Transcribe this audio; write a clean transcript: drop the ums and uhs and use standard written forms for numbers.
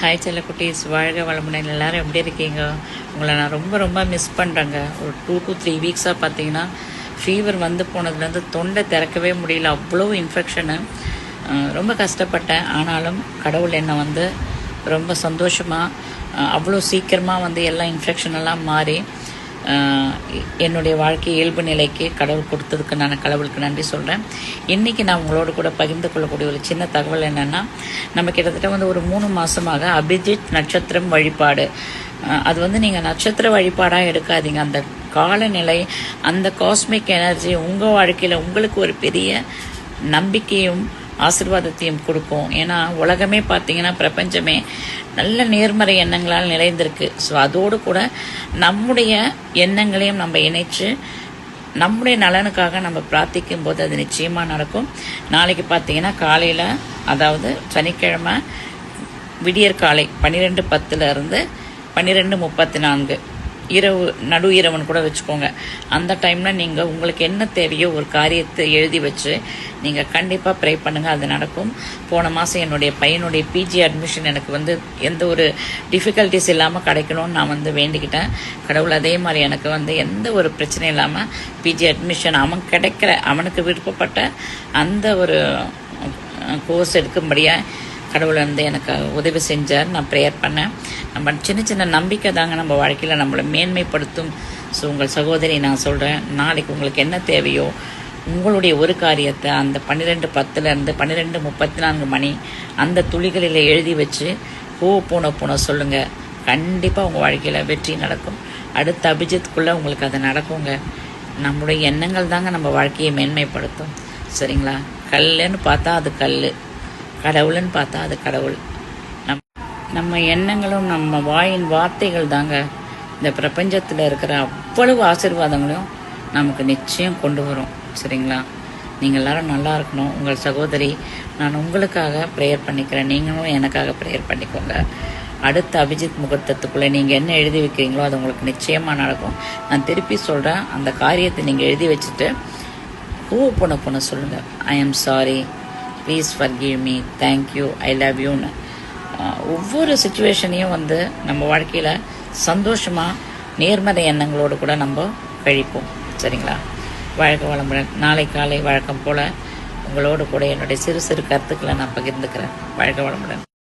Hi செல்லக்குட்டீஸ், வாழ்க வளமுடன். எல்லோரும் எப்படி இருக்கீங்க? உங்களை நான் ரொம்ப ரொம்ப மிஸ் பண்ணுறேங்க. ஒரு 2 to 3 வீக்ஸாக பார்த்தீங்கன்னா ஃபீவர் வந்து போனதுலேருந்து தொண்டை திறக்கவே முடியல. அவ்வளோ இன்ஃபெக்ஷனு. ரொம்ப கஷ்டப்பட்டேன். ஆனாலும் கடவுள் என்னை வந்து ரொம்ப சந்தோஷமாக அவ்வளோ சீக்கிரமாக வந்து எல்லா இன்ஃபெக்ஷனெல்லாம் மாறி என்னுடைய வாழ்க்கை இயல்பு நிலைக்கு கடவுள் கொடுத்ததுக்கு நான் கடவுளுக்கு நன்றி சொல்கிறேன். இன்றைக்கி நான் உங்களோட கூட பகிர்ந்து கொள்ளக்கூடிய ஒரு சின்ன தகவல் என்னென்னா, நம்ம கிட்டத்தட்ட வந்து ஒரு 3 மாதமாக அபிஜித் நட்சத்திரம் வழிபாடு, அது வந்து நீங்கள் நட்சத்திர வழிபாடாக எடுக்காதீங்க. அந்த காலநிலை, அந்த காஸ்மிக் எனர்ஜி உங்கள் வாழ்க்கையில் உங்களுக்கு ஒரு பெரிய நம்பிக்கையும் ஆசீர்வாதத்தையும் கொடுக்கும். ஏன்னா உலகமே பார்த்தீங்கன்னா, பிரபஞ்சமே நல்ல நேர்மறை எண்ணங்களால் நிறைந்திருக்கு. ஸோ அதோடு கூட நம்முடைய எண்ணங்களையும் நம்ம இணைச்சு நம்முடைய நலனுக்காக நம்ம பிரார்த்திக்கும் போது அது நிச்சயமாக நடக்கும். நாளைக்கு பார்த்தீங்கன்னா காலையில், அதாவது சனிக்கிழமை விடியற் காலை 12:10 12:34 இரவு, நடு இரவன் கூட வச்சுக்கோங்க. அந்த டைமில் நீங்கள் உங்களுக்கு என்ன தேவையோ ஒரு காரியத்தை எழுதி வச்சு நீங்கள் கண்டிப்பாக ப்ரே பண்ணுங்கள், அது நடக்கும். போன மாதம் என்னுடைய பையனுடைய பிஜி அட்மிஷன் எனக்கு வந்து எந்த ஒரு டிஃபிகல்ட்டிஸ் இல்லாமல் கிடைக்கணும்னு நான் வந்து வேண்டிக்கிட்டேன். கடவுள் அதே மாதிரி எனக்கு வந்து எந்த ஒரு பிரச்சனையும் இல்லாமல் பிஜி அட்மிஷன் அவனுக்கு விருப்பப்பட்ட அந்த ஒரு கோர்ஸ் எடுக்கும்படியாக கடவுள் வந்து எனக்கு உதவி செஞ்சார். நான் ப்ரேயர் பண்ணேன். நம்ம சின்ன சின்ன நம்பிக்கை தாங்க நம்ம வாழ்க்கையில் நம்மளை மேன்மைப்படுத்தும். ஸோ உங்கள் சகோதரி நான் சொல்கிறேன், நாளைக்கு உங்களுக்கு என்ன தேவையோ உங்களுடைய ஒரு காரியத்தை அந்த 12:10 12:34 அந்த துளிகளில் எழுதி வச்சு போன சொல்லுங்கள். கண்டிப்பாக உங்கள் வாழ்க்கையில் வெற்றி நடக்கும். அடுத்த அபிஜித்துக்குள்ளே உங்களுக்கு அது நடக்குங்க. நம்முடைய எண்ணங்கள் தாங்க நம்ம வாழ்க்கையை மேன்மைப்படுத்தும். சரிங்களா? கல்லுன்னு பார்த்தா அது கல், கடவுள்னு பார்த்தா அது கடவுள். நம்ம எண்ணங்களும் நம்ம வாயின் வார்த்தைகள் தாங்க இந்த பிரபஞ்சத்தில் இருக்கிற அவ்வளவு ஆசீர்வாதங்களையும் நமக்கு நிச்சயம் கொண்டு வரும். சரிங்களா? நீங்கள் எல்லாரும் நல்லா இருக்கணும். உங்கள் சகோதரி நான் உங்களுக்காக ப்ரேயர் பண்ணிக்கிறேன். நீங்களும் எனக்காக ப்ரேயர் பண்ணிக்கோங்க. அடுத்த அபிஜித் முகூர்த்தத்துக்குள்ளே நீங்கள் என்ன எழுதி வைக்கிறீங்களோ அது உங்களுக்கு நிச்சயமாக நடக்கும். நான் திருப்பி சொல்கிறேன், அந்த காரியத்தை நீங்கள் எழுதி வச்சுட்டு போன சொல்லுங்கள். I am sorry, please forgive me, thank you, I love யூன்னு ஒவ்வொரு சுச்சுவேஷனையும் வந்து நம்ம வாழ்க்கையில் சந்தோஷமாக நேர்மறை எண்ணங்களோடு கூட நம்ம கழிப்போம். சரிங்களா? வாழ்க வளமுடன். நாளை காலை வழக்கம் போல் உங்களோடு கூட என்னுடைய சிறு சிறு கருத்துக்களை நான் பகிர்ந்துக்கிறேன். வாழ்க வளமுடன்.